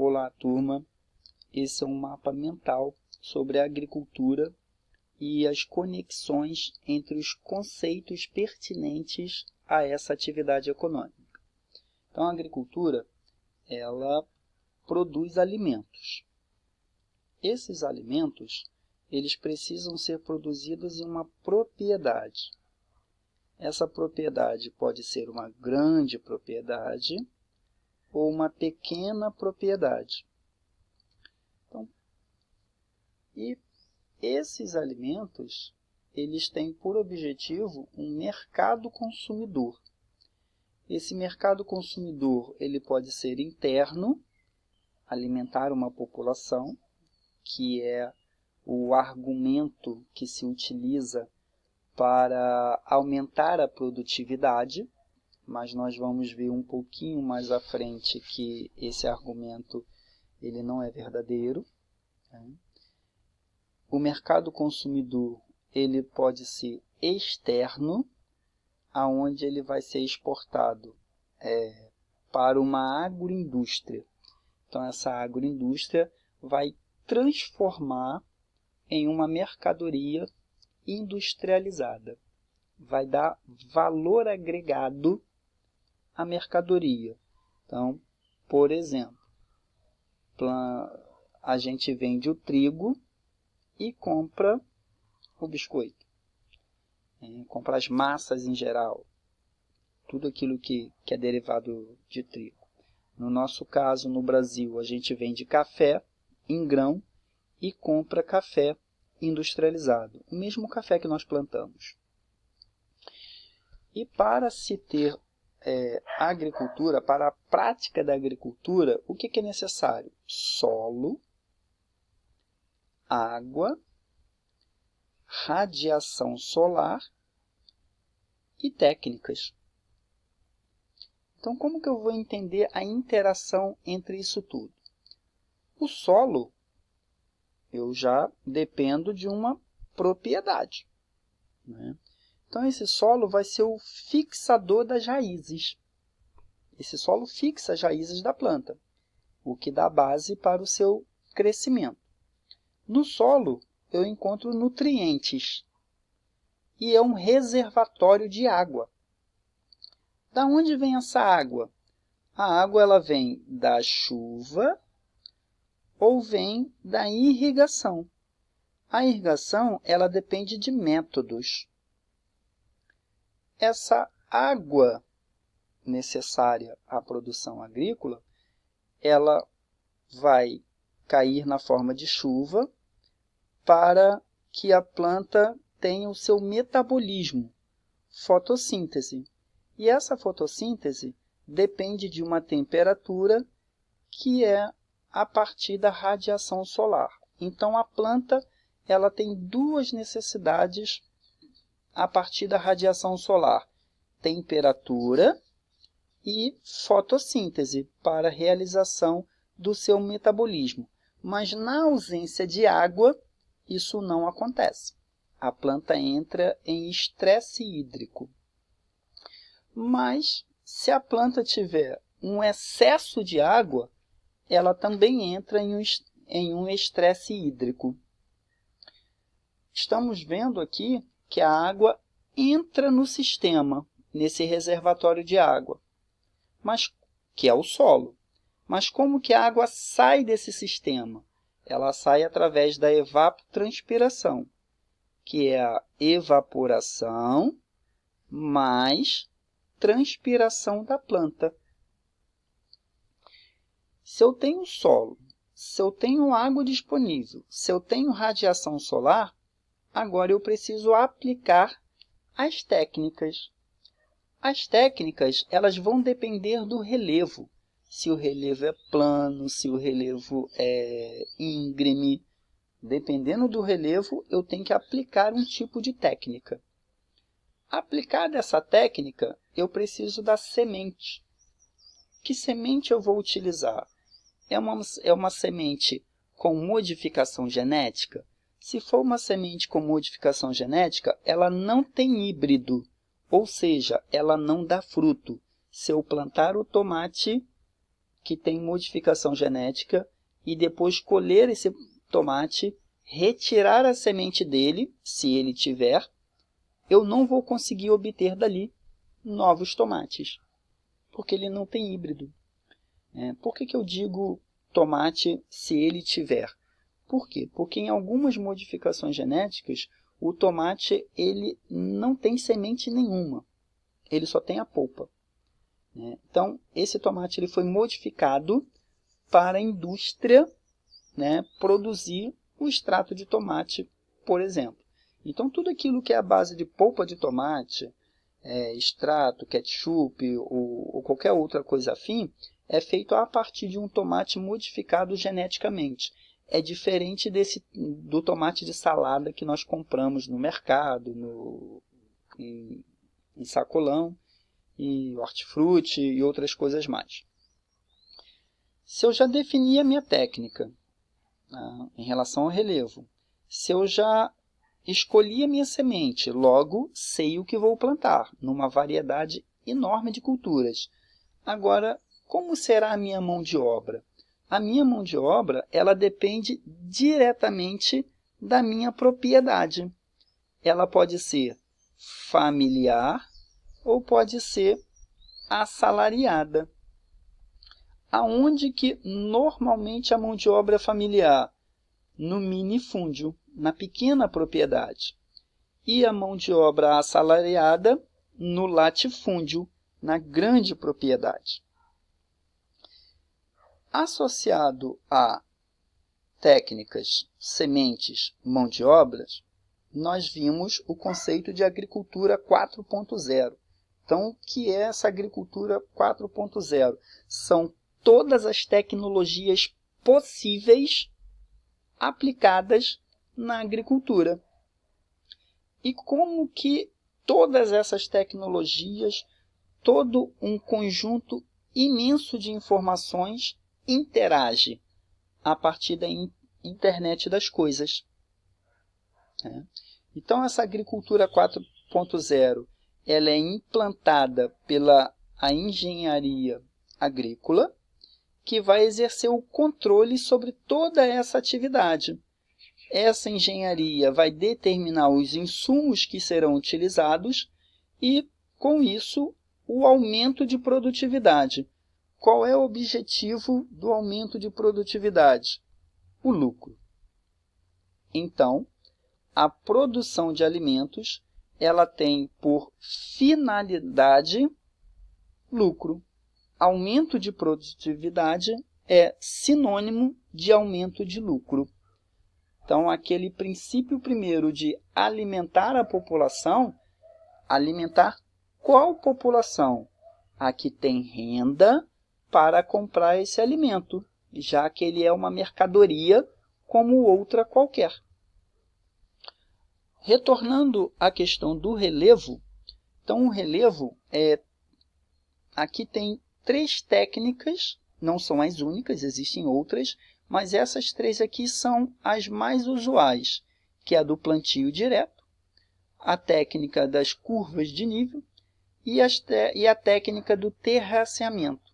Olá, turma. Esse é um mapa mental sobre a agricultura e as conexões entre os conceitos pertinentes a essa atividade econômica. Então, a agricultura, ela produz alimentos. Esses alimentos, eles precisam ser produzidos em uma propriedade. Essa propriedade pode ser uma grande propriedade ou uma pequena propriedade. Então, e esses alimentos, eles têm por objetivo um mercado consumidor. Esse mercado consumidor, ele pode ser interno, alimentar uma população, que é o argumento que se utiliza para aumentar a produtividade, mas nós vamos ver um pouquinho mais à frente que esse argumento ele não é verdadeiro. O mercado consumidor ele pode ser externo, aonde ele vai ser exportado para uma agroindústria. Então, essa agroindústria vai transformar em uma mercadoria industrializada. Vai dar valor agregado à mercadoria. Então, por exemplo, a gente vende o trigo e compra o biscoito. Compra as massas em geral. Tudo aquilo que é derivado de trigo. No nosso caso, no Brasil, a gente vende café em grão e compra café industrializado. O mesmo café que nós plantamos. E para se ter agricultura, para a prática da agricultura, o que é necessário? Solo, água, radiação solar e técnicas. Então, como que eu vou entender a interação entre isso tudo? O solo, eu já dependo de uma propriedade, né? Então, esse solo vai ser o fixador das raízes. Esse solo fixa as raízes da planta, o que dá base para o seu crescimento. No solo, eu encontro nutrientes e é um reservatório de água. Da onde vem essa água? A água ela vem da chuva ou vem da irrigação. A irrigação ela depende de métodos. Essa água necessária à produção agrícola, ela vai cair na forma de chuva para que a planta tenha o seu metabolismo, fotossíntese. E essa fotossíntese depende de uma temperatura que é a partir da radiação solar. Então, a planta ela tem duas necessidades a partir da radiação solar: temperatura e fotossíntese para a realização do seu metabolismo. Mas na ausência de água, isso não acontece. A planta entra em estresse hídrico. Mas se a planta tiver um excesso de água, ela também entra em um estresse hídrico. Estamos vendo aqui que a água entra no sistema, nesse reservatório de água, mas que é o solo. Mas como que a água sai desse sistema? Ela sai através da evapotranspiração, que é a evaporação mais transpiração da planta. Se eu tenho solo, se eu tenho água disponível, se eu tenho radiação solar, agora eu preciso aplicar as técnicas. As técnicas, elas vão depender do relevo. Se o relevo é plano, se o relevo é íngreme. Dependendo do relevo, eu tenho que aplicar um tipo de técnica. Aplicada essa técnica, eu preciso da semente. Que semente eu vou utilizar? É uma semente com modificação genética? Se for uma semente com modificação genética, ela não tem híbrido, ou seja, ela não dá fruto. Se eu plantar o tomate que tem modificação genética e depois colher esse tomate, retirar a semente dele, se ele tiver, eu não vou conseguir obter dali novos tomates, porque ele não tem híbrido. Por que eu digo tomate se ele tiver? Por quê? Porque em algumas modificações genéticas, o tomate ele não tem semente nenhuma, ele só tem a polpa. Então, esse tomate ele foi modificado para a indústria, produzir o extrato de tomate, por exemplo. Então, tudo aquilo que é a base de polpa de tomate, extrato, ketchup ou qualquer outra coisa afim, é feito a partir de um tomate modificado geneticamente. É diferente do tomate de salada que nós compramos no mercado, em sacolão, e hortifruti e outras coisas mais. Se eu já defini a minha técnica em relação ao relevo, se eu já escolhi a minha semente, logo sei o que vou plantar, numa variedade enorme de culturas. Agora, como será a minha mão de obra? A minha mão de obra, ela depende diretamente da minha propriedade. Ela pode ser familiar ou pode ser assalariada. Aonde que normalmente a mão de obra é familiar? No minifúndio, na pequena propriedade. E a mão de obra assalariada no latifúndio, na grande propriedade. Associado a técnicas, sementes, mão de obras, nós vimos o conceito de agricultura 4.0. Então, o que é essa agricultura 4.0? São todas as tecnologias possíveis aplicadas na agricultura. E como que todas essas tecnologias, todo um conjunto imenso de informações interage a partir da internet das coisas. Então, essa agricultura 4.0 ela é implantada pela engenharia agrícola, que vai exercer o controle sobre toda essa atividade. Essa engenharia vai determinar os insumos que serão utilizados e, com isso, o aumento de produtividade. Qual é o objetivo do aumento de produtividade? O lucro. Então, a produção de alimentos ela tem por finalidade lucro. Aumento de produtividade é sinônimo de aumento de lucro. Então, aquele princípio primeiro de alimentar a população, alimentar qual população? A que tem renda para comprar esse alimento, já que ele é uma mercadoria como outra qualquer. Retornando à questão do relevo, então o relevo aqui tem 3 técnicas, não são as únicas, existem outras, mas essas 3 aqui são as mais usuais, que é a do plantio direto, a técnica das curvas de nível e a técnica do terraceamento.